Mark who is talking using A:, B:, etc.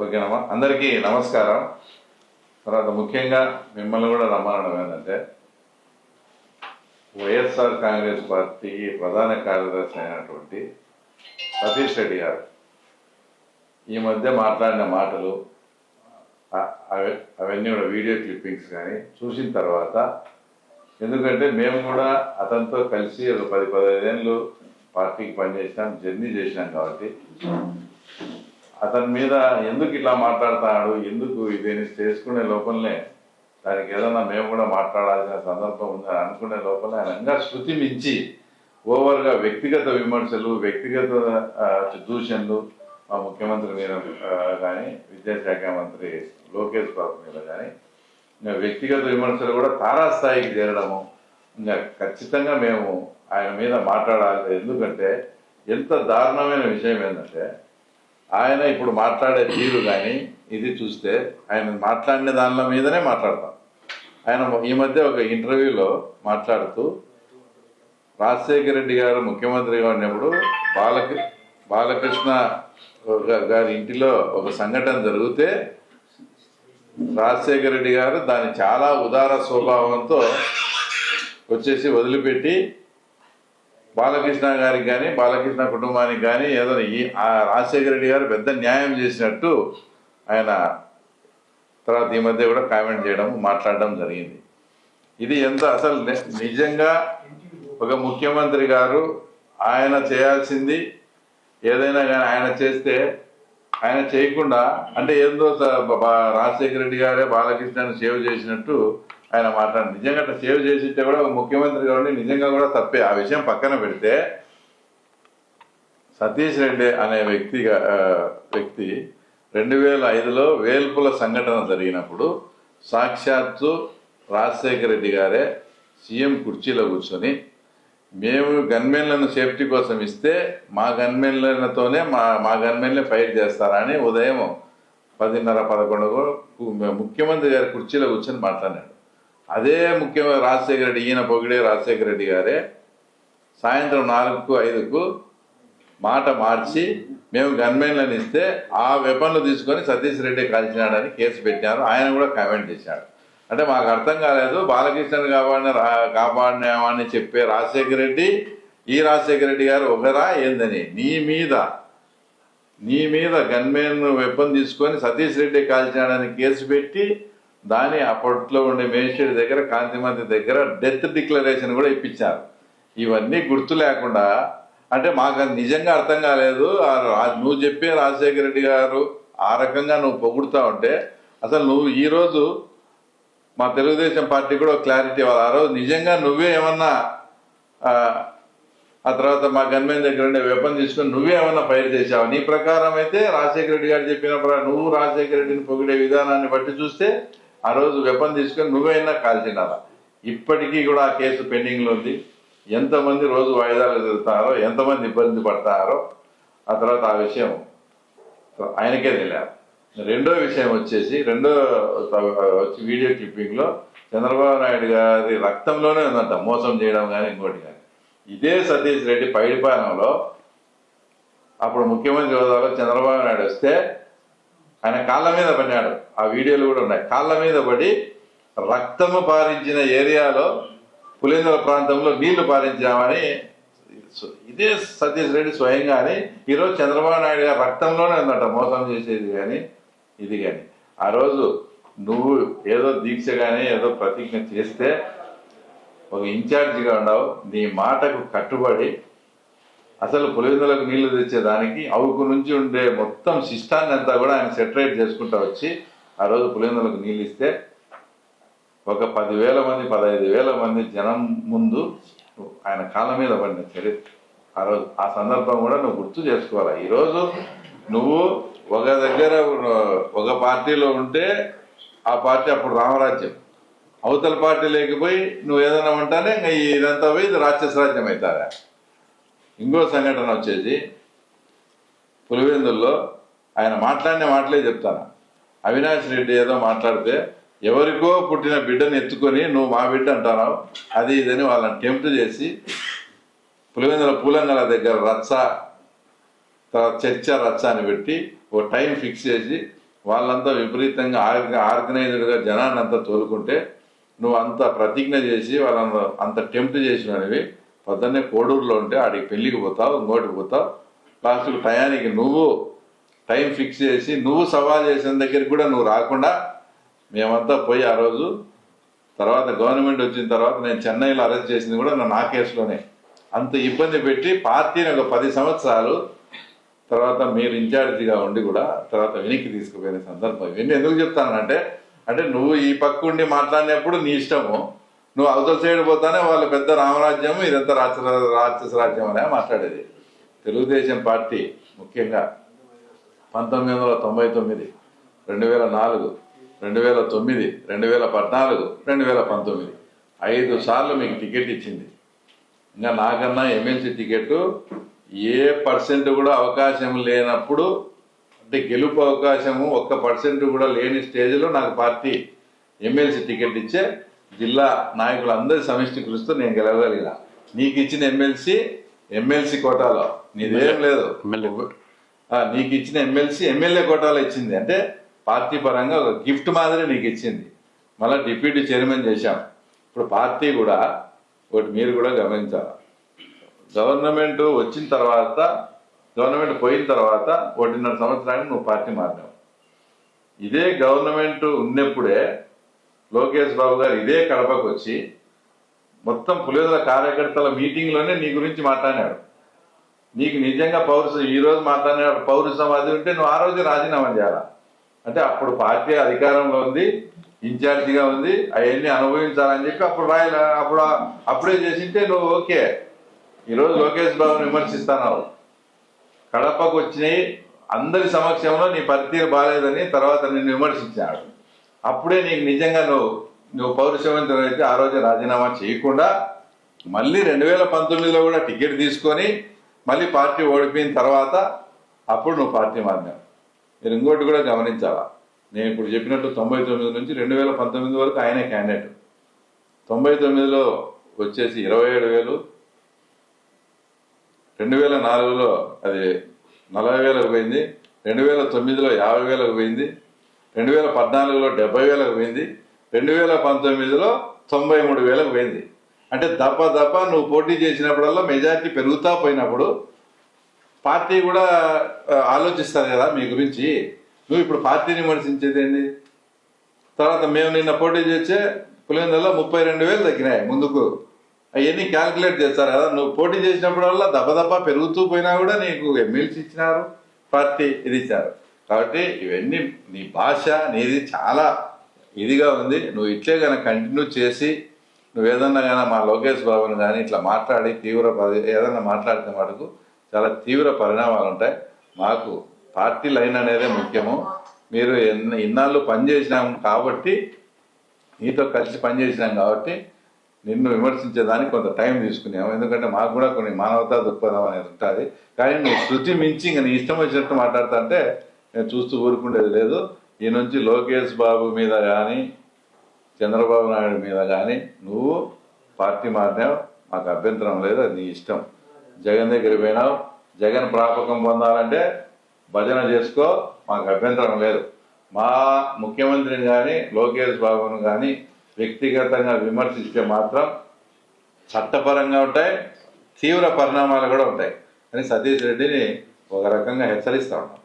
A: ఓకేనమ్మా, అందరికీ నమస్కారం. తర్వాత ముఖ్యంగా మిమ్మల్ని కూడా రమ్మనడం ఏంటంటే, వైఎస్ఆర్ కాంగ్రెస్ పార్టీకి ప్రధాన కార్యదర్శి అయినటువంటి సతీష్ రెడ్డి గారు ఈ మధ్య మాట్లాడిన మాటలు అవన్నీ కూడా వీడియో క్లిప్పింగ్స్ కానీ చూసిన తర్వాత, ఎందుకంటే మేము కూడా అతనితో కలిసి ఒక 10-15 ఏళ్ళు పార్టీకి పనిచేసినాం, జర్నీ చేసినాం. కాబట్టి అతని మీద ఎందుకు ఇట్లా మాట్లాడుతున్నాడు, ఎందుకు ఇదేని చేసుకునే లోపలనే దానికి ఏదన్నా మేము కూడా మాట్లాడాల్సిన సందర్భం ఉందని అనుకునే లోపల ఆయన ఇంకా శృతి మించి ఓవర్గా వ్యక్తిగత విమర్శలు, వ్యక్తిగత దూషణలు మా ముఖ్యమంత్రి మీద కానీ, విద్యాశాఖ మంత్రి లోకేష్ బాబు మీద కానీ ఇంకా వ్యక్తిగత విమర్శలు కూడా తారాస్థాయికి చేరడము, ఇంకా ఖచ్చితంగా మేము ఆయన మీద మాట్లాడాలి. ఎందుకంటే ఎంత దారుణమైన విషయం ఏంటంటే, ఆయన ఇప్పుడు మాట్లాడే తీరు కానీ ఇది చూస్తే ఆయన మాట్లాడిన దానిల మీదనే మాట్లాడతాం. ఆయన ఈ మధ్య ఒక ఇంటర్వ్యూలో మాట్లాడుతూ రాజశేఖర రెడ్డి గారు ముఖ్యమంత్రిగా ఉన్నప్పుడు బాలకృష్ణ గారి ఇంటిలో ఒక సంఘటన జరిగితే రాజశేఖర రెడ్డి గారు దాన్ని చాలా ఉదార స్వభావంతో వచ్చేసి వదిలిపెట్టి బాలకృష్ణ గారికి కానీ, బాలకృష్ణ కుటుంబానికి కానీ ఏదో రాజశేఖర రెడ్డి గారు పెద్ద న్యాయం చేసినట్టు ఆయన తర్వాత ఈ మధ్య కూడా కామెంట్ చేయడం, మాట్లాడడం జరిగింది. ఇది ఎంత అసలు నిజంగా ఒక ముఖ్యమంత్రి గారు ఆయన చేయాల్సింది ఏదైనా కానీ ఆయన చేస్తే, ఆయన చేయకుండా అంటే ఏందో రాజశేఖర రెడ్డి గారే బాలకృష్ణని సేవ్ చేసినట్టు ఆయన మాట్లాడి, నిజంగా అట్లా సేవ్ చేసింటే కూడా ఒక ముఖ్యమంత్రి గారిని నిజంగా కూడా తప్పే. ఆ విషయం పక్కన పెడితే సతీష్ రెడ్డి అనే వ్యక్తి 2005లో వేల్పుల సంఘటన జరిగినప్పుడు సాక్షాత్తు రాజశేఖర రెడ్డి గారే సీఎం కుర్చీలో కూర్చొని, మేము గన్మెన్లను సేఫ్టీ కోసం ఇస్తే మా గన్మెన్లతోనే మా గన్మెన్లే ఫైట్ చేస్తారని ఉదయం 10:30-11 ముఖ్యమంత్రి గారి కుర్చీలో కూర్చొని మాట్లాడాడు. అదే ముఖ్యమంత్రి రాజశేఖర రెడ్డి, ఈయన పొగిడే రాజశేఖర రెడ్డి గారే సాయంత్రం 4-5కు మాట మార్చి మేము గన్మెన్లను ఇస్తే ఆ వెపన్లు తీసుకొని సతీష్ రెడ్డి కాల్చినాడని కేసు పెట్టినారు. ఆయన కూడా కామెంట్ చేశాడు. అంటే మాకు అర్థం కాలేదు, బాలకృష్ణను కాపాడినామని చెప్పే రాజశేఖర రెడ్డి, ఈ రాజశేఖర రెడ్డి గారు ఒకరా ఏందని నీ మీద గన్మెన్ వెపన్ తీసుకొని సతీష్ రెడ్డి కాల్చినాడని కేసు పెట్టి దాని అప్పట్లో ఉండే మేజిస్ట్రేట్ దగ్గర, కాంతిమంత్రి దగ్గర డెత్ డిక్లరేషన్ కూడా ఇప్పించారు. ఇవన్నీ గుర్తు లేకుండా అంటే మాకు నిజంగా అర్థం కాలేదు. నువ్వు చెప్పే రాజశేఖర రెడ్డి గారు ఆ రకంగా నువ్వు పొగుడుతా ఉంటే అసలు నువ్వు ఈరోజు మా తెలుగుదేశం పార్టీ కూడా క్లారిటీ ఇవ్వాలి. ఆ రోజు నిజంగా నువ్వే ఏమన్నా ఆ తర్వాత మా గన్మెన్ దగ్గర ఉండే వెపన్ తీసుకొని నువ్వే ఏమన్నా ఫైర్ చేసావు? నీ ప్రకారం అయితే రాజశేఖర రెడ్డి గారు చెప్పిన నువ్వు రాజశేఖర రెడ్డిని పొగిడే విధానాన్ని బట్టి చూస్తే ఆ రోజు వెపన్ తీసుకొని నువ్వైనా కాల్చినారా? ఇప్పటికీ కూడా ఆ కేసు పెండింగ్లో ఉంది. ఎంతమంది రోజు వాయిదాలు ఎదుగుతున్నారో, ఎంతమంది ఇబ్బంది పడతారో ఆ తర్వాత ఆ విషయం ఆయనకే తెలియాలి. రెండో విషయం వచ్చేసి వీడియో క్లిప్పింగ్లో చంద్రబాబు నాయుడు గారి రక్తంలోనే ఉందంట మోసం చేయడం కానీ ఇంకోటి కానీ. ఇదే సతీష్ రెడ్డి పైడిపాలెంలో అప్పుడు ముఖ్యమంత్రి హోదాలో చంద్రబాబు నాయుడు వస్తే ఆయన కాళ్ళ మీద పడినాడు. ఆ వీడియోలు కూడా ఉన్నాయి. కాళ్ళ మీద పడి రక్తము పారించిన ఏరియాలో పులిందల ప్రాంతంలో నీళ్లు పారించామని ఇదే సతీష్ రెడ్డి స్వయంగానే ఈరోజు చంద్రబాబు నాయుడు గారు రక్తంలోనే ఉందట మోసం చేసేది కానీ ఇది కానీ. ఆ రోజు నువ్వు ఏదో దీక్ష కానీ ఏదో ప్రతిజ్ఞ చేస్తే ఒక ఇన్ఛార్జిగా ఉండవు, నీ మాటకు కట్టుబడి అసలు పులివెందులకు నీళ్లు తెచ్చేదానికి అవుకు నుంచి ఉండే మొత్తం సిస్టాన్ని అంతా కూడా ఆయన సెటరేట్ చేసుకుంటూ వచ్చి ఆ రోజు పులివెందులకు నీళ్ళు ఇస్తే ఒక 10,000 మంది 15,000 మంది జనం ముందు ఆయన కాళ్ళ మీద పడిన చరిత్ర ఆ రోజు. ఆ సందర్భం కూడా నువ్వు గుర్తు చేసుకోవాలి. ఈరోజు నువ్వు ఒక దగ్గర ఒక పార్టీలో ఉంటే ఆ పార్టీ అప్పుడు రామరాజ్యం, అవతల పార్టీ లేకపోయి నువ్వు ఏదైనా ఉంటానే ఇంకా ఇదంతా పోయి ఇది రాక్షస రాజ్యం అవుతారా? ఇంకో సంఘటన వచ్చేసి పులివెందుల్లో ఆయన మాట్లాడిన మాటలే చెప్తాను. అవినాష్ రెడ్డి ఏదో మాట్లాడితే ఎవరికో పుట్టిన బిడ్డను ఎత్తుకొని నువ్వు మా బిడ్డ అంటున్నావు అది ఇదని వాళ్ళని టెంప్ట్ చేసి పులివెందుల పూలంగల దగ్గర రచ్చ తర్వాత చర్చ రచ్చ అని పెట్టి ఓ టైం ఫిక్స్ చేసి వాళ్ళంతా విపరీతంగా ఆర్గనైజ్డ్గా జనాన్ని అంతా తోలుకుంటే నువ్వు అంత ప్రతిజ్ఞ చేసి వాళ్ళని అంత టెంప్ట్ చేసినవి పొద్దున్నే కోడూరులో ఉంటే ఆడికి పెళ్ళికి పోతావు, ఇంకోటికి పోతావు, లాస్ట్కి టయానికి నువ్వు టైం ఫిక్స్ చేసి నువ్వు సవాల్ చేసిన దగ్గరికి కూడా నువ్వు రాకుండా మేమంతా పోయి ఆ రోజు తర్వాత గవర్నమెంట్ వచ్చిన తర్వాత నేను చెన్నైలో అరెస్ట్ చేసింది కూడా నా కేసులోనే. అంత ఇబ్బంది పెట్టి పార్టీని ఒక 10 సంవత్సరాలు తర్వాత మీరు ఇన్ఛార్జిగా ఉండి కూడా తర్వాత వెనక్కి తీసుకుపోయిన సందర్భం. ఇవన్నీ ఎందుకు చెప్తానంటే అంటే నువ్వు ఈ పక్క ఉండి మాట్లాడినప్పుడు నీ ఇష్టము, నువ్వు అవతల సైడ్ పోతానే వాళ్ళు పెద్ద రామరాజ్యం ఇదంతా రాక్షస రాజ్యం అనే మాట్లాడేది. తెలుగుదేశం పార్టీ ముఖ్యంగా 1999, 2004, 2009, 2014, 2019 5 సార్లు మీకు టికెట్ ఇచ్చింది. ఇంకా నాకన్నా ఎమ్మెల్సీ టికెట్ ఏ పర్సెంట్ కూడా అవకాశం లేనప్పుడు, అంటే గెలుపు అవకాశము 1% కూడా లేని స్టేజ్లో నాకు పార్టీ ఎమ్మెల్సీ టికెట్ ఇచ్చే జిల్లా నాయకులందరి సమిష్టి కృషితో నేను గెలవగలిగిన. నీకు ఇచ్చిన ఎమ్మెల్సీ కోటాలో నీదేం లేదు, నీకు ఇచ్చిన ఎమ్మెల్యే కోటాలో ఇచ్చింది. అంటే పార్టీ పరంగా ఒక గిఫ్ట్ మాదిరి నీకు ఇచ్చింది. మళ్ళీ డిప్యూటీ చైర్మన్ చేశాం. ఇప్పుడు పార్టీ కూడా ఒకటి మీరు కూడా గమనించాలి, గవర్నమెంట్ వచ్చిన తర్వాత, గవర్నమెంట్ పోయిన తర్వాత 1.5 సంవత్సరానికి నువ్వు పార్టీ మారినావు. ఇదే గవర్నమెంట్ ఉన్నప్పుడే లోకేష్ బాబు గారు ఇదే కడపకు వచ్చి మొత్తం పులివెందుల కార్యకర్తల మీటింగ్లోనే నీ గురించి మాట్లాడినాడు. నీకు నిజంగా ఈరోజు మాట్లాడినాడు పౌరుషం అది ఉంటే నువ్వు ఆ రోజు రాజీనామా చేయాలా. అంటే అప్పుడు పార్టీ అధికారంలో ఉంది, ఇన్ఛార్జిగా ఉంది, అవన్నీ అనుభవించాలని చెప్పి అప్పుడు అప్పుడే చేసింటే నువ్వు ఓకే. ఈరోజు లోకేష్ బాబుని విమర్శిస్తున్నావు, కడపకు వచ్చినాయి అందరి సమక్షంలో నీ పనితీరు బాగాలేదని తర్వాత నిన్ను విమర్శించాడు. అప్పుడే నీకు నిజంగా నువ్వు పౌరుషవంతుడు అయితే ఆ రోజు రాజీనామా చేయకుండా మళ్ళీ 2019లో కూడా టికెట్ తీసుకొని మళ్ళీ పార్టీ ఓడిపోయిన తర్వాత అప్పుడు నువ్వు పార్టీ మారినావు. మీరు ఇంకోటి కూడా గమనించాలా, నేను ఇప్పుడు చెప్పినట్టు 99 నుంచి 2019 వరకు ఆయనే క్యాండిడేట్. 99లో వచ్చేసి 27,000, 2004లో అది 40,000కు పోయింది, 2009లో 50,000కు పోయింది, 2014లో 70,000కు పోయింది, 2019లో 93,000కు పోయింది. అంటే దప్ప నువ్వు పోటీ చేసినప్పుడల్లా మెజార్టీ పెరుగుతా పోయినప్పుడు పార్టీ కూడా ఆలోచిస్తారు కదా మీ గురించి. నువ్వు ఇప్పుడు పార్టీని విమర్శించేది ఏంది? తర్వాత మేము నిన్న పోటీ చేసే పులివెందులలో 32,000 తగ్గినాయి ముందుకు. అవన్నీ క్యాల్కులేట్ చేస్తారు కదా. నువ్వు పోటీ చేసినప్పుడల్లా దప్ప పెరుగుతూ పోయినా కూడా నీకు ఎమ్మెల్సీ ఇచ్చినారు, పార్టీ ఇది ఇచ్చారు. కాబట్టి ఇవన్నీ నీ భాష నీది చాలా ఇదిగా ఉంది. నువ్వు ఇట్లే కనుక కంటిన్యూ చేసి నువ్వు ఏదన్నా కానీ మా లోకేష్ బాబుని కానీ ఇట్లా మాట్లాడి ఏదన్నా మాట్లాడితే మటుకు చాలా తీవ్ర పరిణామాలు ఉంటాయి. మాకు పార్టీ లైన్ అనేదే ముఖ్యము. మీరు ఇన్నాళ్ళు పనిచేసినాం కాబట్టి, నీతో కలిసి పనిచేసినాం కాబట్టి నిన్ను విమర్శించేదానికి కొంత టైం తీసుకున్నాము. ఎందుకంటే మాకు కూడా కొన్ని మానవతా దృక్పథం అనేది ఉంటుంది. కానీ నువ్వు శృతి మించి ఇంకా నీ ఇష్టం వచ్చినట్టు మాట్లాడుతా అంటే నేను చూస్తూ ఊరుకుండేది లేదు. ఈ నుంచి లోకేష్ బాబు మీద కానీ చంద్రబాబు నాయుడు మీద కానీ నువ్వు పార్టీ మారినావు, మాకు అభ్యంతరం లేదు, అది నీ ఇష్టం. జగన్ దగ్గర పోయినావు, జగన్ ప్రాపకం పొందాలంటే భజన చేసుకో, మాకు అభ్యంతరం లేదు. మా ముఖ్యమంత్రిని కానీ లోకేష్ బాబును కానీ వ్యక్తిగతంగా విమర్శిస్తే మాత్రం చట్టపరంగా ఉంటాయి, తీవ్ర పరిణామాలు కూడా ఉంటాయి అని సతీష్ రెడ్డిని ఒక రకంగా హెచ్చరిస్తా ఉన్నాం.